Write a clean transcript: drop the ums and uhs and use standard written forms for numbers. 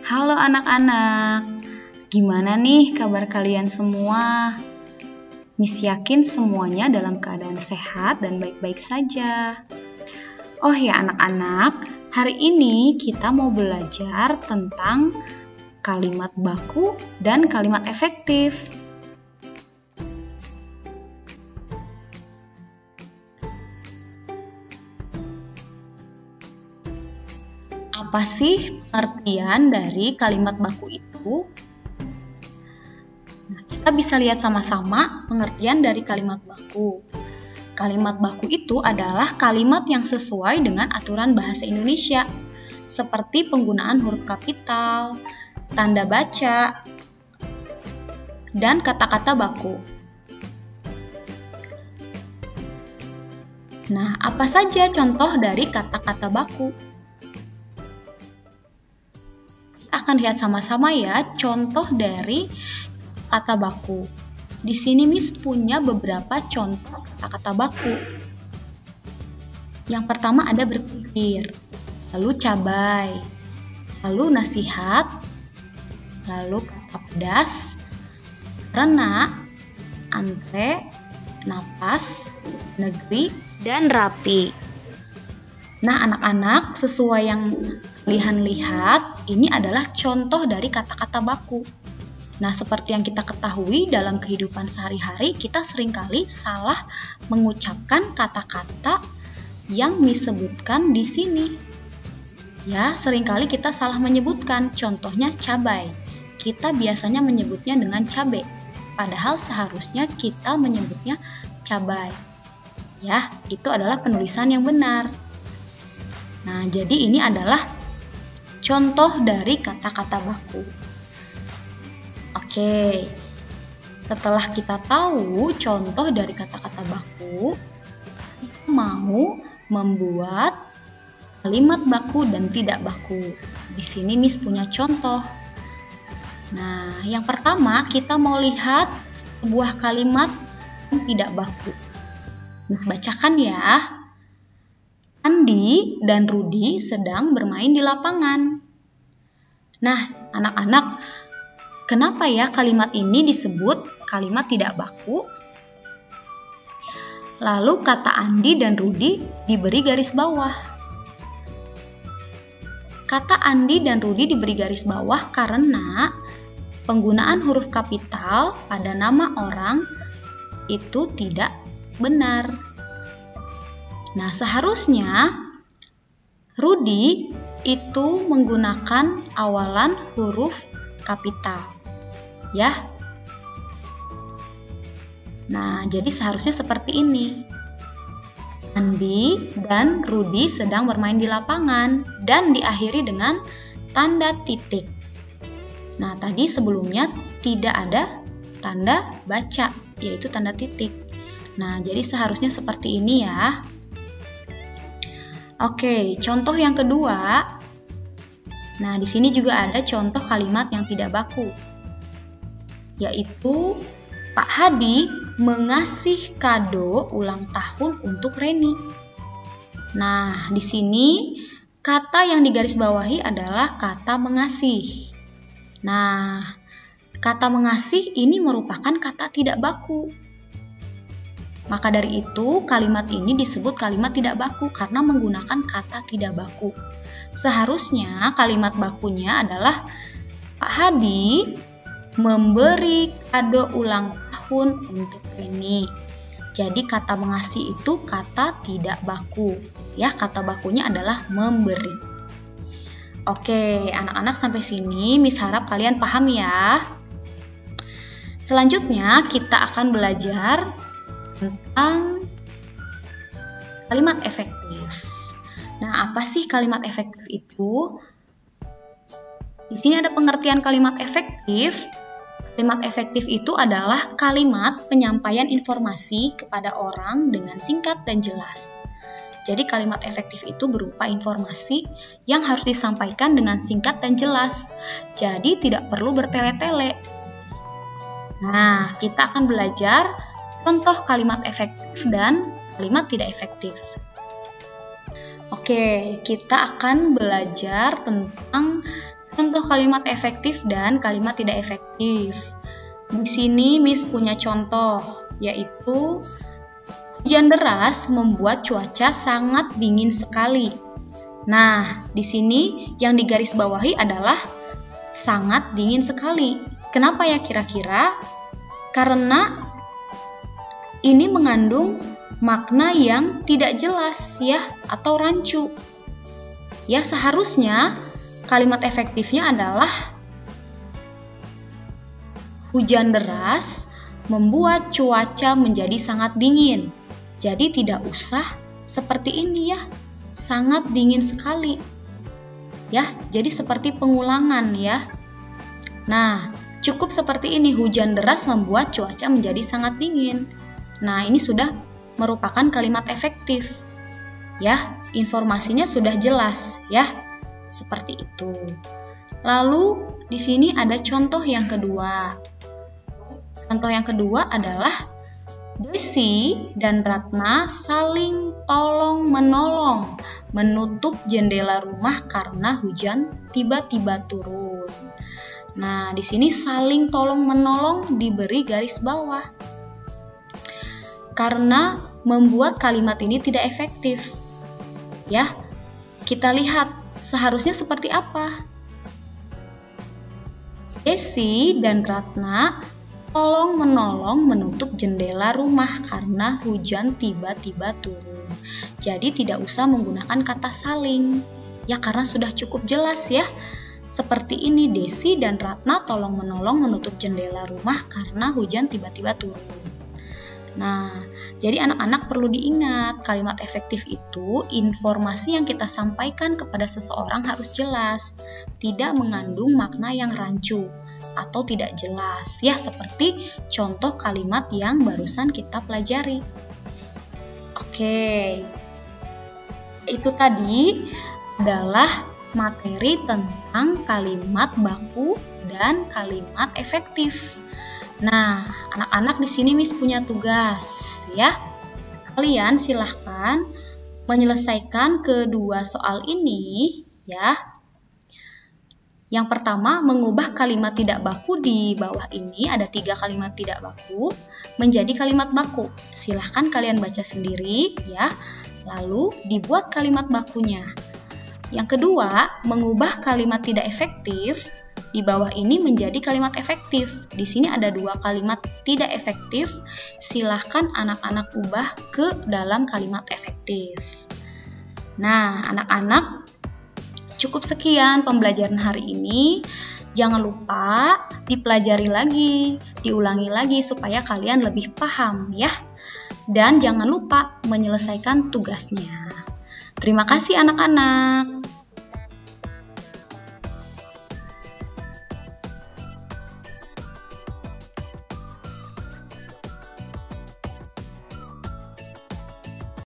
Halo anak-anak, gimana nih kabar kalian semua? Miss yakin semuanya dalam keadaan sehat dan baik-baik saja. Oh ya anak-anak, hari ini kita mau belajar tentang kalimat baku dan kalimat efektif. Apa sih pengertian dari kalimat baku itu? Nah, kita bisa lihat sama-sama pengertian dari kalimat baku. Kalimat baku itu adalah kalimat yang sesuai dengan aturan bahasa Indonesia, seperti penggunaan huruf kapital, tanda baca, dan kata-kata baku. Nah, apa saja contoh dari kata-kata baku? Akan lihat sama-sama ya contoh dari kata baku. Di sini Miss punya beberapa contoh kata-kata baku. Yang pertama ada berpikir, lalu cabai, lalu nasihat, lalu kata pedas, rena, antre, napas, negeri, dan rapi. Nah anak-anak, sesuai yang kalian lihat, ini adalah contoh dari kata-kata baku. Nah, seperti yang kita ketahui dalam kehidupan sehari-hari, kita seringkali salah mengucapkan kata-kata yang disebutkan di sini. Ya, seringkali kita salah menyebutkan, contohnya cabai. Kita biasanya menyebutnya dengan cabai, padahal seharusnya kita menyebutnya cabai. Ya, itu adalah penulisan yang benar. Nah, jadi ini adalah contoh dari kata-kata baku. Oke, setelah kita tahu contoh dari kata-kata baku, kita mau membuat kalimat baku dan tidak baku. Di sini Miss punya contoh. Nah, yang pertama kita mau lihat sebuah kalimat yang tidak baku. Miss bacakan ya. Andi dan Rudi sedang bermain di lapangan. Nah, anak-anak, kenapa ya kalimat ini disebut kalimat tidak baku? Lalu kata Andi dan Rudi diberi garis bawah. Kata Andi dan Rudi diberi garis bawah karena penggunaan huruf kapital pada nama orang itu tidak benar. Nah, seharusnya Rudi itu menggunakan awalan huruf kapital. Ya. Nah, jadi seharusnya seperti ini. Andi dan Rudi sedang bermain di lapangan dan diakhiri dengan tanda titik. Nah, tadi sebelumnya tidak ada tanda baca, yaitu tanda titik. Nah, jadi seharusnya seperti ini ya. Oke, contoh yang kedua. Nah, di sini juga ada contoh kalimat yang tidak baku. Yaitu Pak Hadi mengasih kado ulang tahun untuk Reni. Nah, di sini kata yang digarisbawahi adalah kata mengasih. Nah, kata mengasih ini merupakan kata tidak baku. Maka dari itu, kalimat ini disebut kalimat tidak baku karena menggunakan kata tidak baku. Seharusnya kalimat bakunya adalah Pak Hadi memberi kado ulang tahun untuk Reni. Jadi kata mengasih itu kata tidak baku. Ya, kata bakunya adalah memberi. Oke, anak-anak sampai sini Miss harap kalian paham ya. Selanjutnya kita akan belajar tentang kalimat efektif. Nah, apa sih kalimat efektif itu? Di sini ada pengertian kalimat efektif. Kalimat efektif itu adalah kalimat penyampaian informasi kepada orang dengan singkat dan jelas. Jadi kalimat efektif itu berupa informasi yang harus disampaikan dengan singkat dan jelas. Jadi tidak perlu bertele-tele. Nah, kita akan belajar contoh kalimat efektif dan kalimat tidak efektif. Oke, kita akan belajar tentang contoh contoh kalimat efektif dan kalimat tidak efektif. Di sini Miss punya contoh, yaitu hujan deras membuat cuaca sangat dingin sekali. Nah, di sini yang digarisbawahi adalah sangat dingin sekali. Kenapa ya kira-kira? Karena ini mengandung makna yang tidak jelas ya, atau rancu. Ya, seharusnya kalimat efektifnya adalah hujan deras membuat cuaca menjadi sangat dingin. Jadi tidak usah seperti ini ya, sangat dingin sekali. Ya, jadi seperti pengulangan ya. Nah, cukup seperti ini, hujan deras membuat cuaca menjadi sangat dingin. Nah, ini sudah merupakan kalimat efektif. Ya, informasinya sudah jelas ya. Seperti itu. Lalu di sini ada contoh yang kedua. Contoh yang kedua adalah Desi dan Ratna saling tolong-menolong menutup jendela rumah karena hujan tiba-tiba turun. Nah, di sini saling tolong-menolong diberi garis bawah. Karena membuat kalimat ini tidak efektif. Ya, kita lihat seharusnya seperti apa. Desi dan Ratna tolong-menolong menutup jendela rumah karena hujan tiba-tiba turun. Jadi tidak usah menggunakan kata saling. Ya, karena sudah cukup jelas ya. Seperti ini, Desi dan Ratna tolong-menolong menutup jendela rumah karena hujan tiba-tiba turun. Nah, jadi anak-anak perlu diingat, kalimat efektif itu informasi yang kita sampaikan kepada seseorang harus jelas, tidak mengandung makna yang rancu atau tidak jelas, ya seperti contoh kalimat yang barusan kita pelajari. Oke, itu tadi adalah materi tentang kalimat baku dan kalimat efektif. Nah, anak-anak di sini Miss punya tugas ya. Kalian silahkan menyelesaikan kedua soal ini ya. Yang pertama, mengubah kalimat tidak baku di bawah ini, ada 3 kalimat tidak baku, menjadi kalimat baku. Silahkan kalian baca sendiri ya, lalu dibuat kalimat bakunya. Yang kedua, mengubah kalimat tidak efektif di bawah ini menjadi kalimat efektif. Di sini ada 2 kalimat tidak efektif, silahkan anak-anak ubah ke dalam kalimat efektif. Nah, anak-anak, cukup sekian pembelajaran hari ini. Jangan lupa dipelajari lagi, diulangi lagi supaya kalian lebih paham ya. Dan jangan lupa menyelesaikan tugasnya. Terima kasih anak-anak.